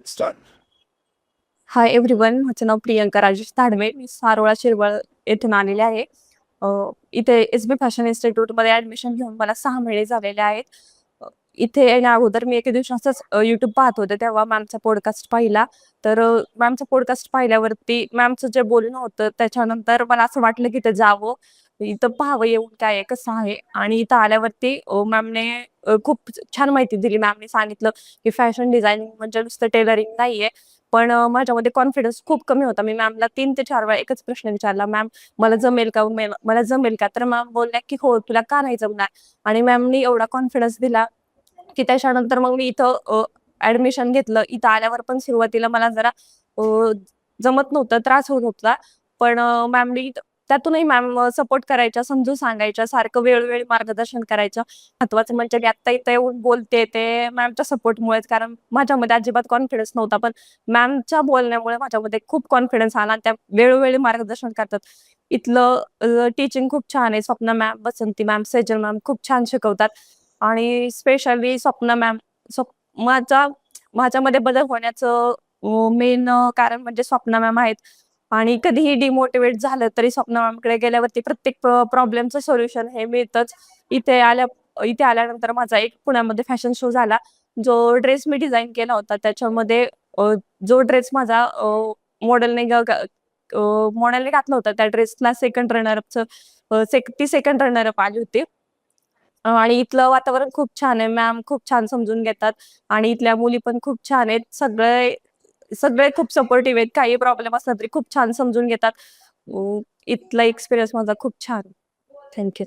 Start. Hi everyone, माझं नाव प्रियंका राजेश धाडमे. मी सारोळा शिरवळ येथून आलेले आहे. अ, इथे एस-बी फॅशन इन्स्टिट्यूटमध्ये ॲडमिशन घेऊन मला 6 महिने झालेले आहेत. इथे येण्या अगोदर मी एके दिवशी असंच YouTube पाहत होते, तेव्हा मॅमचा पॉडकास्ट पाहिला. तर मॅमचा पॉडकास्ट पाहिल्यावरती मॅमचं जे बोलणं होतं, त्याच्यानंतर मला असं वाटलं की इथं जावं, इथं पाहावं येऊन काय आहे, कसं आहे. आणि इथं आल्यावरती मॅमने खूप छान माहिती दिली. मॅमने सांगितलं की फॅशन डिझायनिंग म्हणजे नुसतं टेलरिंग नाहीये. पण माझ्यामध्ये कॉन्फिडन्स खूप कमी होता. मी मॅमला 3 ते 4 वेळा एकच प्रश्न विचारला, "मॅम मला जमेल का? मला जमेल का?" तर मॅम बोलल्या, की "हो, तुला का नाही जमणार?" आणि मॅमनी एवढा कॉन्फिडन्स दिला, की त्याच्यानंतर मग मी इथं ॲडमिशन घेतलं. इथं आल्यावर पण सुरुवातीला मला जरा अ, जमत नव्हतं, त्रास होत होता. पण मॅमनी त्यातूनही मॅम सपोर्ट करायच्या, समजून सांगायच्या, सारखं वेळोवेळी मार्गदर्शन करायचं. महत्त्वाचं म्हणजे मी आत्ता इथं येऊन बोलते ते मॅमच्या सपोर्टमुळेच. कारण माझ्यामध्ये अजिबात कॉन्फिडन्स नव्हता. पण मॅमच्या बोलण्यामुळे माझ्यामध्ये खूप कॉन्फिडन्स आला आणि त्या वेळोवेळी मार्गदर्शन करतात. इथलं टीचिंग खूप छान आहे. Swapna ma'am, Basanti ma'am, Sejal ma'am खूप छान शिकवतात आणि स्पेशली स्वप्ना मॅम स्वप माझा माझ्यामध्ये बदल होण्याचं मेन कारण म्हणजे स्वप्ना मॅम आहेत. आणि कधीही डिमोटिव्हेट झालं तरी स्वप्ना मॅमकडे गेल्यावरती प्रत्येक प्रॉब्लेमचं सोल्युशन हे मिळतंच. इथे आल्या इथे आल्यानंतर माझा एक पुण्यामध्ये फॅशन शो झाला. जो ड्रेस मी डिझाइन केला होता त्याच्यामध्ये जो ड्रेस माझा मॉडेलने ग ग मॉडेलने घातला होता त्या ड्रेसला सेकंड रनर अपचं ती सेकंड रनर अप आली होती. आणि इथलं वातावरण खूप छान आहे. मॅम खूप छान समजून घेतात आणि इथल्या मुली पण खूप छान आहेत. सगळे सगळे खूप सपोर्टिव्ह आहेत. काही प्रॉब्लेम असला तरी खूप छान समजून घेतात. इथला एक्सपिरियन्स माझा खूप छान. Thank you.